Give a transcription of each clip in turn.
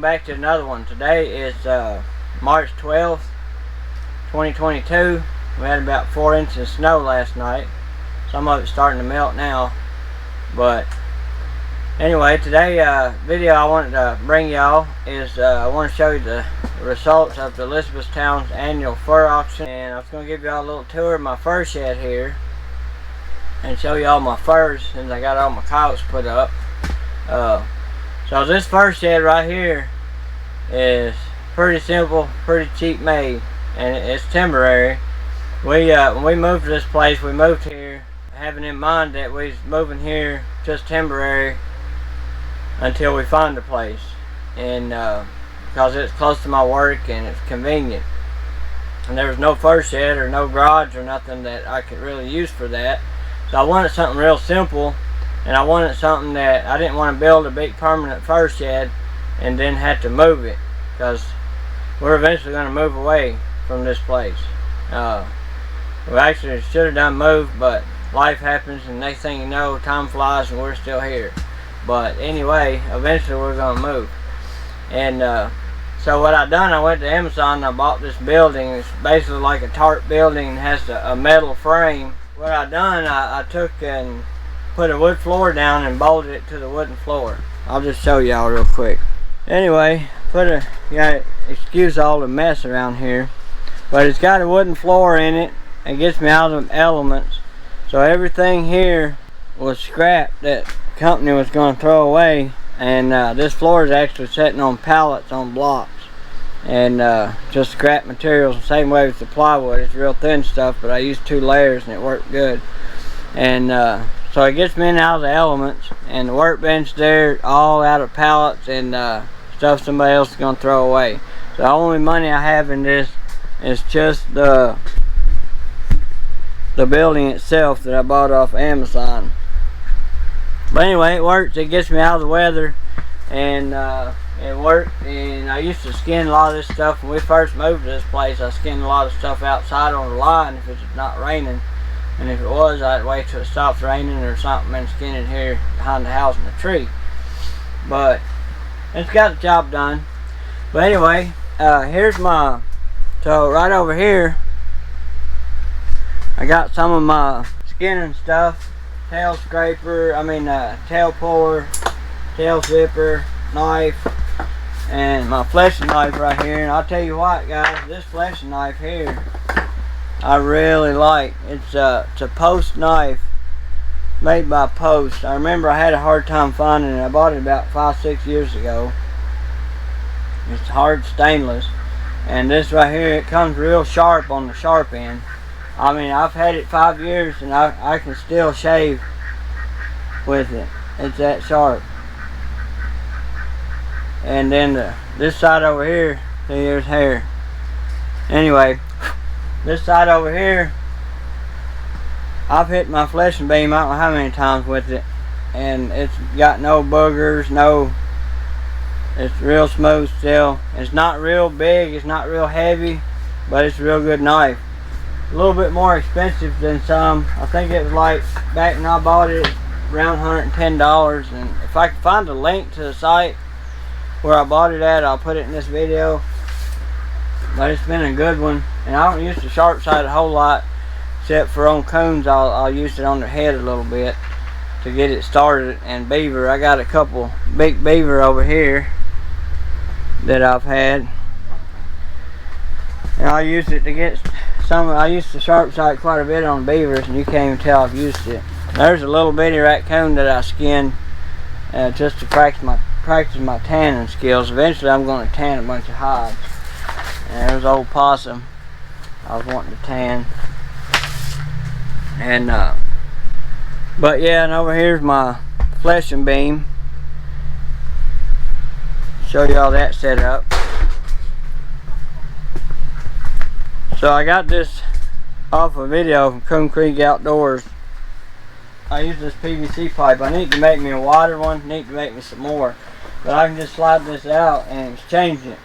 back to another one. Today is March 12th, 2022. We had about 4 inches of snow last night. Some of it's starting to melt now. But anyway, today video I wanted to bring y'all is I want to show you the results of the Elizabethtown's annual fur auction. And I was going to give y'all a little tour of my fur shed here and show y'all my furs since I got all my coyotes put up. So this fur shed right here is pretty simple, pretty cheap made, and it's temporary. When we moved to this place, we moved here having in mind that we was moving here just temporary until we find a place, and because it's close to my work and it's convenient, and there was no fur shed or no garage or nothing that I could really use for that. So I wanted something real simple, and I wanted something that I didn't want to build a big permanent fur shed and then have to move it, because we're eventually going to move away from this place. We actually should have done moved, but life happens, and next thing you know, time flies and we're still here. But anyway, eventually we're going to move. And so what I done, I went to Amazon and I bought this building. It's basically like a tarp building and has a metal frame. What I done, I took and put a wood floor down and bolted it to the wooden floor. I'll just show y'all real quick. Anyway, excuse all the mess around here, but it's got a wooden floor in it. It gets me out of the elements. So everything here was scrap that the company was going to throw away, and this floor is actually sitting on pallets on blocks, and just scrap materials the same way with the plywood. It's real thin stuff, but I used 2 layers and it worked good. And so it gets me in and out of the elements, and the workbench there all out of pallets and stuff somebody else is going to throw away. So the only money I have in this is just the building itself that I bought off Amazon. But anyway, it works. It gets me out of the weather, and it worked. And I used to skin a lot of this stuff when we first moved to this place. I skinned a lot of stuff outside on the line if it's not raining. And if it was, I'd wait till it stops raining or something and skin it here behind the house in the tree. But it's got the job done. But anyway, here's my, so right over here, I got some of my skinning stuff. Tail scraper, tail puller, tail zipper, knife, and my fleshing knife right here. And I'll tell you what, guys, this fleshing knife here, I really like. It's a Post knife made by Post. I remember I had a hard time finding it. I bought it about 5-6 years ago. It's hard stainless, and this right here, it comes real sharp on the sharp end. I've had it 5 years and I can still shave with it. It's that sharp. And then this side over here, see, here's hair. Anyway, this side over here, I've hit my fleshing beam I don't know how many times with it, and it's got no boogers, it's real smooth still. It's not real big, it's not real heavy, but it's a real good knife. A little bit more expensive than some. I think it was like, back when I bought it, around $110. And if I can find a link to the site where I bought it at, I'll put it in this video. But it's been a good one, and I don't use the sharp side a whole lot, except for on coons. I'll use it on their head a little bit to get it started. And beaver, I got a couple big beaver over here that I've had, and I use it to get some. I used the sharp side quite a bit on beavers, and you can't even tell I've used it. There's a little bitty raccoon that I skinned just to practice my tanning skills. Eventually I'm going to tan a bunch of hides. And there's old possum I was wanting to tan. And but yeah, and over here's my fleshing beam. Show you all that set up. So I got this off a video from Coon Creek Outdoors. I use this PVC pipe. I need to make me a wider one, need to make me some more. But I can just slide this out and exchange it.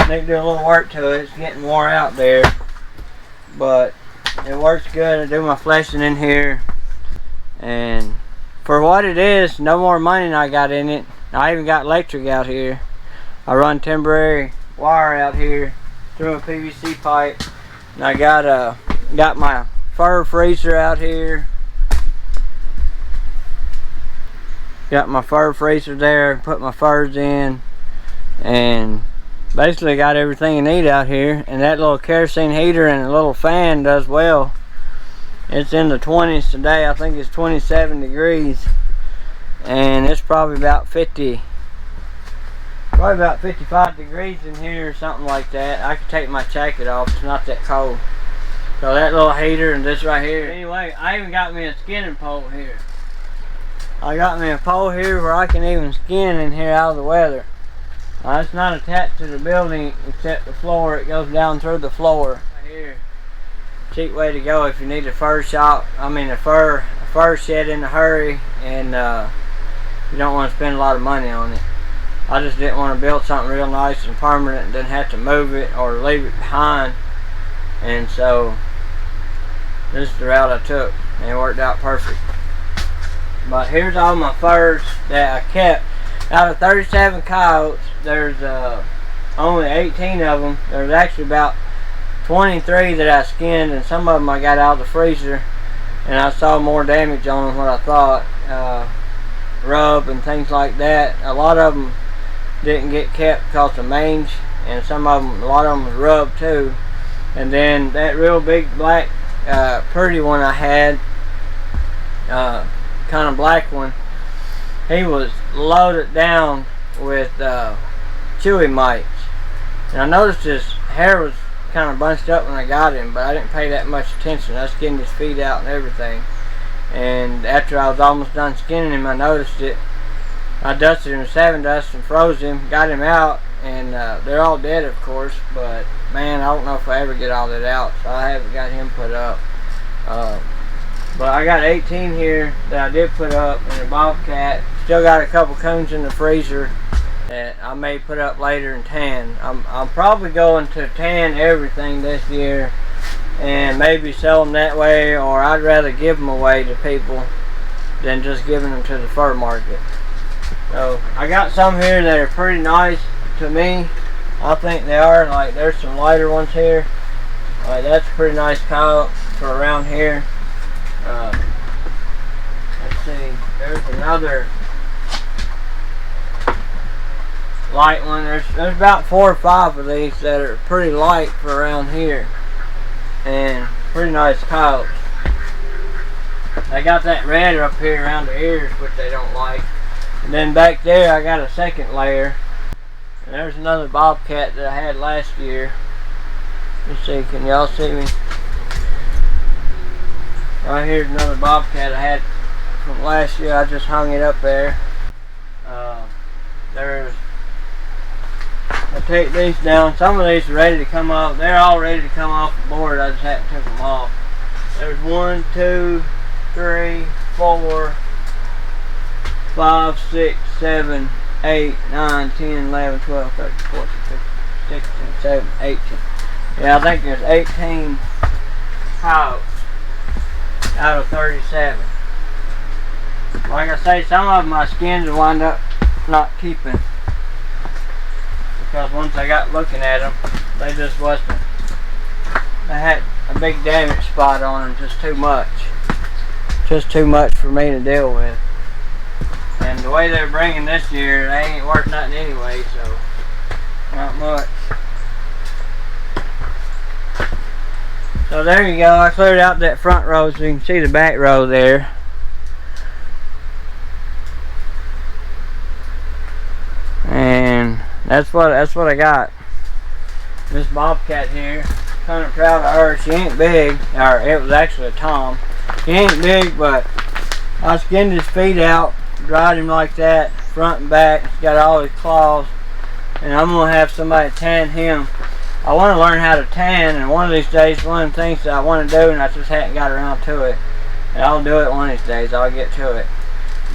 Need to do a little work to it. It's getting wore out there. But it works good. I do my fleshing in here. And for what it is, no more money than I got in it. I even got electric out here. I run temporary wire out here through a PVC pipe, and I got my fur freezer out here. Got my fur freezer there, put my furs in, and basically got everything you need out here. And that little kerosene heater and a little fan does well. It's in the 20s today. I think it's 27 degrees, and it's probably about 55 degrees in here or something like that. I could take my jacket off, it's not that cold. So that little heater and this right here. Anyway, I even got me a skinning pole here. I got me a pole here where I can even skin in here out of the weather. It's not attached to the building except the floor. It goes down through the floor. Right here. Cheap way to go if you need a fur shop. I mean a fur shed in a hurry, and you don't want to spend a lot of money on it. I just didn't want to build something real nice and permanent and didn't have to move it or leave it behind. And so this is the route I took, and it worked out perfect. But here's all my furs that I kept. Out of 37 coyotes, there's only 18 of them. There's actually about 23 that I skinned, and some of them I got out of the freezer, and I saw more damage on them than what I thought. Rub and things like that. A lot of them didn't get kept because of mange, and a lot of them was rubbed too. And then that real big black pretty one I had, kind of black one, he was loaded down with chewy mites, and I noticed his hair was kind of bunched up when I got him, but I didn't pay that much attention. I skinned his feet out and everything, and after I was almost done skinning him, I noticed it. I dusted him with savin dust and froze him, got him out, and they're all dead, of course, but man, I don't know if I ever get all that out, so I haven't got him put up. But I got 18 here that I did put up in a bobcat. Still got a couple coons in the freezer that I may put up later and tan. I'm probably going to tan everything this year and maybe sell them that way, or I'd rather give them away to people than just giving them to the fur market. So I got some here that are pretty nice to me. I think they are. Like, there's some lighter ones here. That's a pretty nice coyote for around here. Let's see, there's another light one. There's about 4 or 5 of these that are pretty light for around here, and pretty nice coyotes. I got that red up here around the ears, which they don't like. And then back there I got a second layer, and there's another bobcat that I had last year. Let's see, can y'all see me? Right here's another bobcat I had from last year. I just hung it up there. I take these down. Some of these are ready to come off. They're all ready to come off the board. I just haven't took them off. There's 1, 2, 3, 4, 5, 6, 7, 8, 9, 10, 11, 12, 13, 14, 15, 16, 17, 18. Yeah, I think there's 18 coyotes out of 37. Like I say, some of my skins will wind up not keeping, because once I got looking at them, they just wasn't. They had a big damage spot on them, just too much for me to deal with. And the way they're bringing this year, they ain't worth nothing anyway, so not much. So there you go. I cleared out that front row so you can see the back row there. And that's what I got. This bobcat here, kind of proud of her. She ain't big, or it was actually a tom. He ain't big, but I skinned his feet out, dried him like that, front and back. He's got all his claws, and I'm gonna have somebody tan him. I want to learn how to tan, and one of these days, one of the things that I want to do, and I just hadn't got around to it. And I'll do it one of these days. I'll get to it.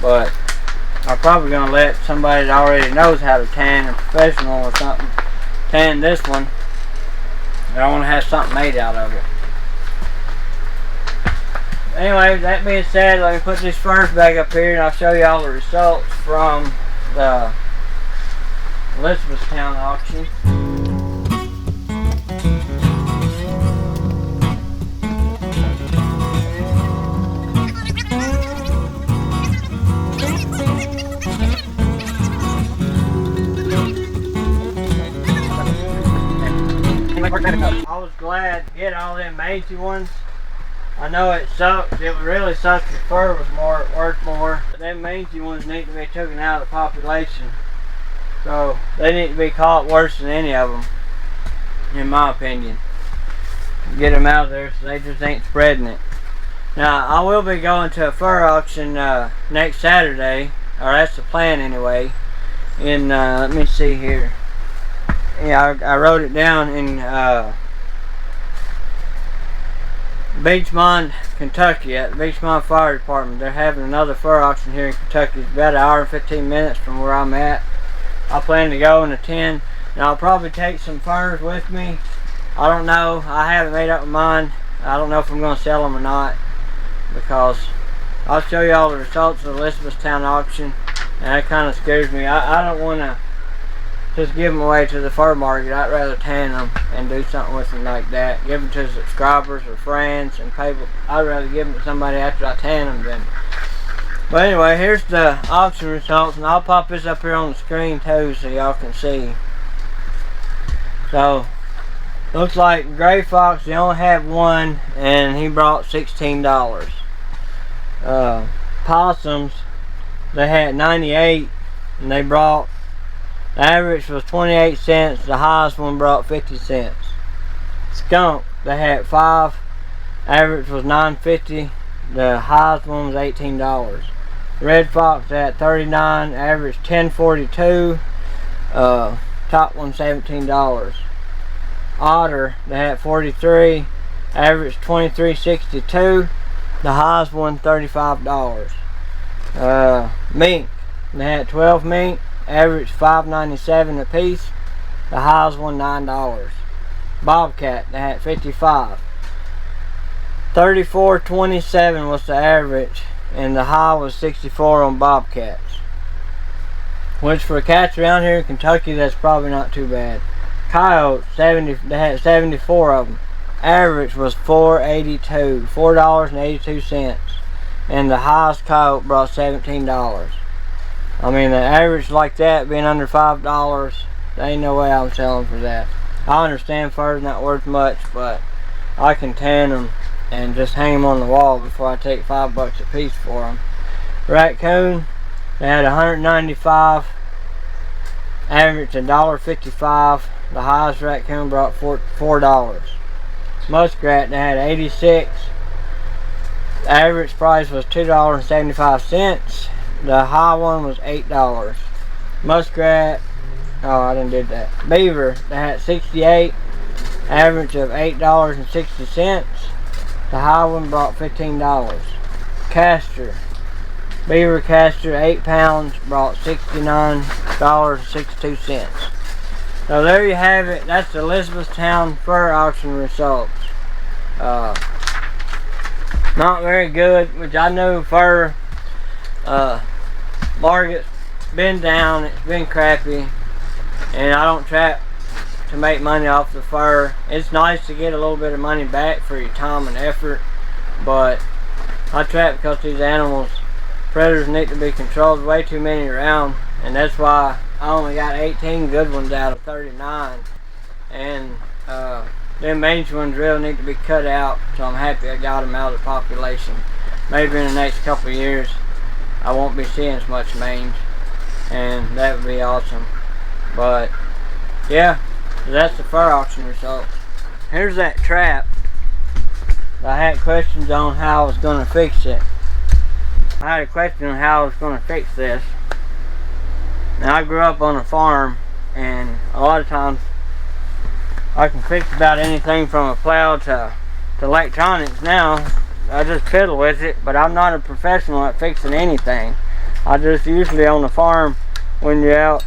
But I'm probably going to let somebody that already knows how to tan, a professional or something, tan this one. And I want to have something made out of it. Anyway, that being said, let me put these furs back up here, and I'll show you all the results from the Elizabethtown auction. I was glad to get all them mangy ones. I know it sucks. It would really suck if fur was worth more. But them mangy ones need to be taken out of the population. So they need to be caught worse than any of them, in my opinion. Get them out of there so they just ain't spreading it. Now I will be going to a fur auction next Saturday, or that's the plan anyway. In let me see here. Yeah, I wrote it down in Beechmont, Kentucky, at the Beechmont Fire Department. They're having another fur auction here in Kentucky. It's about an hour and 15 minutes from where I'm at. I plan to go and attend, and I'll probably take some furs with me. I don't know. I haven't made up my mind. I don't know if I'm going to sell them or not, because I'll show you all the results of the Elizabethtown auction, and that kind of scares me. I don't want to just give them away to the fur market. I'd rather tan them and do something with them like that. Give them to subscribers or friends and people. I'd rather give them to somebody after I tan them than. But anyway, here's the auction results, and I'll pop this up here on the screen too so y'all can see. So, looks like Gray Fox, they only have one, and he brought $16. Possums, they had 98, and they brought, the average was 28 cents, the highest one brought 50 cents. Skunk, they had 5, average was $9.50, the highest one was $18. Red Fox at 39, average $10.42, top one $17. Otter, they had 43, average $23.62, the highest one $35. Mink, they had 12 mink, average $5.97 a piece, the highest one $9. Bobcat, they had 55, $34.27 was the average, and the high was 64 on bobcats, which for cats around here in Kentucky, that's probably not too bad. Coyote, 70, they had 74 of them. Average was $4.82, and the highest coyote brought $17. I mean, the average like that being under $5, there ain't no way I'm selling for that. I understand fur's not worth much, but I can tan them and just hang them on the wall before I take $5 a piece for them. Raccoon, they had 195, average $1.55. The highest raccoon brought $4. Muskrat, they had 86. The average price was $2.75. The high one was $8. Muskrat, oh, I didn't do that. Beaver, they had 68. Average of $8.60. The high one brought $15. Castor, beaver castor, 8 pounds, brought $69.62. So there you have it. That's the Elizabethtown fur auction results. Not very good, which I know fur market's been down, it's been crappy, and I don't trap to make money off the fur. It's nice to get a little bit of money back for your time and effort, but I trap because these animals, predators, need to be controlled. Way too many around, and that's why I only got 18 good ones out of 39, and them mange ones really need to be cut out, so I'm happy I got them out of the population. Maybe in the next couple of years I won't be seeing as much mange, and that would be awesome. But yeah, that's the fur auction results. Here's that trap. I had questions on how I was going to fix it. I had a question on how I was going to fix this. Now, I grew up on a farm, and a lot of times I can fix about anything from a plow to electronics now. I just fiddle with it, but I'm not a professional at fixing anything. I just usually on the farm, when you're out,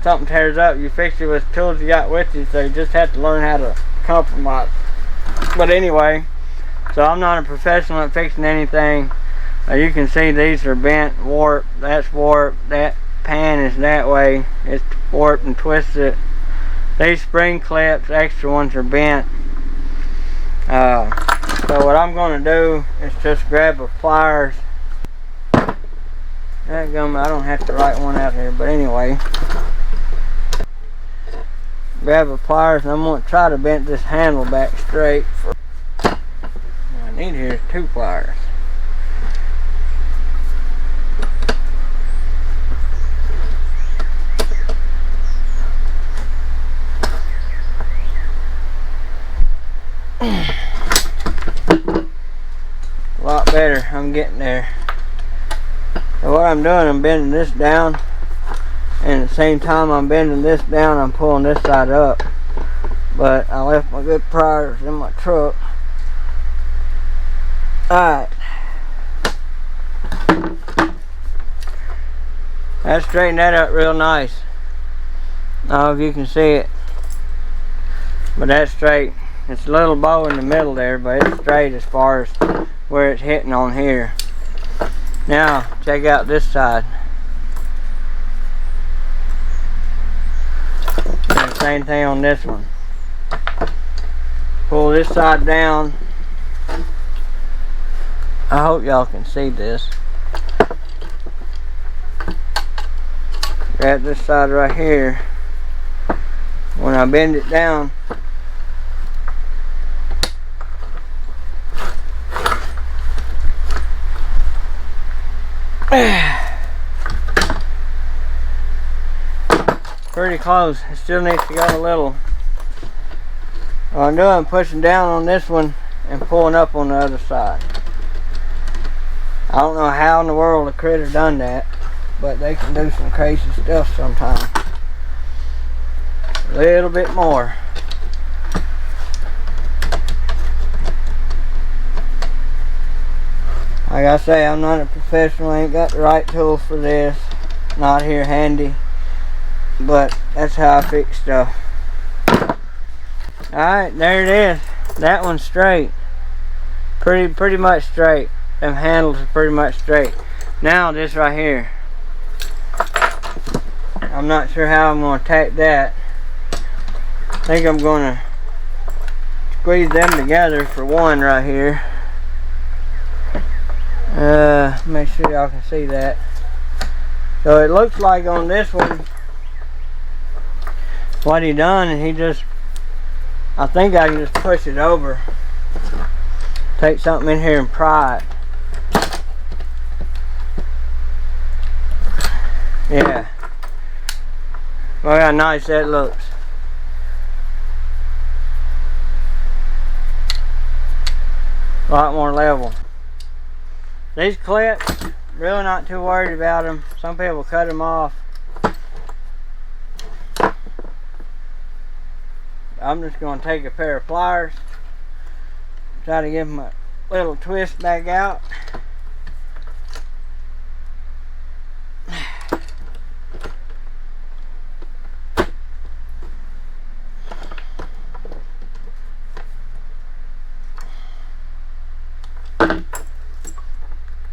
something tears up, you fix it with tools you got with you, so you just have to learn how to compromise. But anyway, so I'm not a professional at fixing anything. You can see these are bent, warped, that's warped, that pan is that way. It's warped and twisted. These spring clips, extra ones, are bent. So what I'm going to do is just grab a pliers. I don't have to write one out here, but anyway. Grab a pliers, and I'm going to try to bend this handle back straight. What I need here is 2 pliers. A lot better. I'm getting there. So what I'm doing, I'm bending this down, and at the same time I'm bending this down, I'm pulling this side up. But I left my good pliers in my truck. Alright. I straightened that up real nice. I don't know if you can see it, but that's straight. It's a little bow in the middle there, but it's straight as far as where it's hitting on here. Now, check out this side. And same thing on this one. Pull this side down. I hope y'all can see this. Grab this side right here. When I bend it down, pretty close. It still needs to go a little. What I'm doing, I'm pushing down on this one and pulling up on the other side. I don't know how in the world a critter done that, but they can do some crazy stuff sometimes. A little bit more. Like I say, I'm not a professional, I ain't got the right tools for this. Not here handy. But that's how I fix stuff. Alright, there it is. That one's straight. Pretty much straight. Them handles are pretty much straight. Now this right here. I'm not sure how I'm going to tack that. I think I'm going to squeeze them together for one right here. Make sure y'all can see that. So it looks like on this one, what he done, and he just, I think I can just push it over. Take something in here and pry it. Yeah. Look how nice that looks. A lot more level. These clips, really not too worried about them. Some people cut them off. I'm just going to take a pair of pliers, try to give them a little twist back out.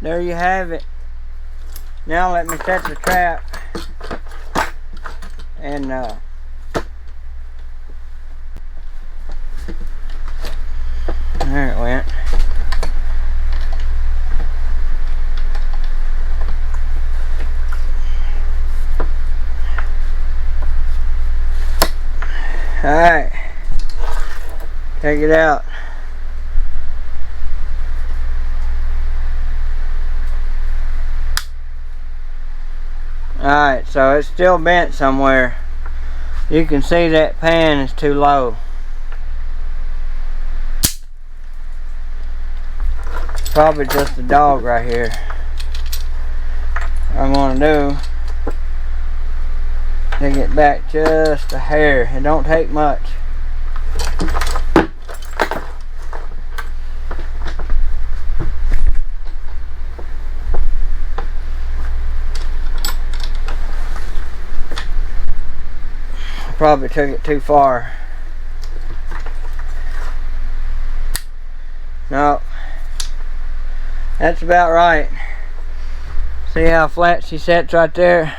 There you have it. Now let me set the trap and there it went. Alright, take it out. Alright, so it's still bent somewhere. You can see that pan is too low. Probably just the dog right here. What I'm going to do, take it back just a hair. It don't take much. Probably took it too far. No, that's about right. See how flat she sets right there?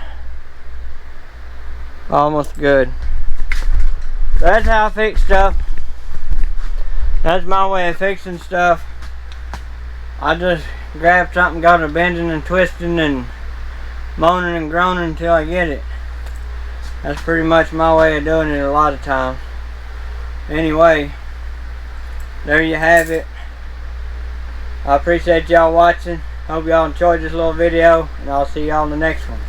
Almost good. So that's how I fix stuff. That's my way of fixing stuff. I just grab something, go to bending and twisting and moaning and groaning until I get it. That's pretty much my way of doing it a lot of times. Anyway, there you have it. I appreciate y'all watching. Hope y'all enjoyed this little video, and I'll see y'all in the next one.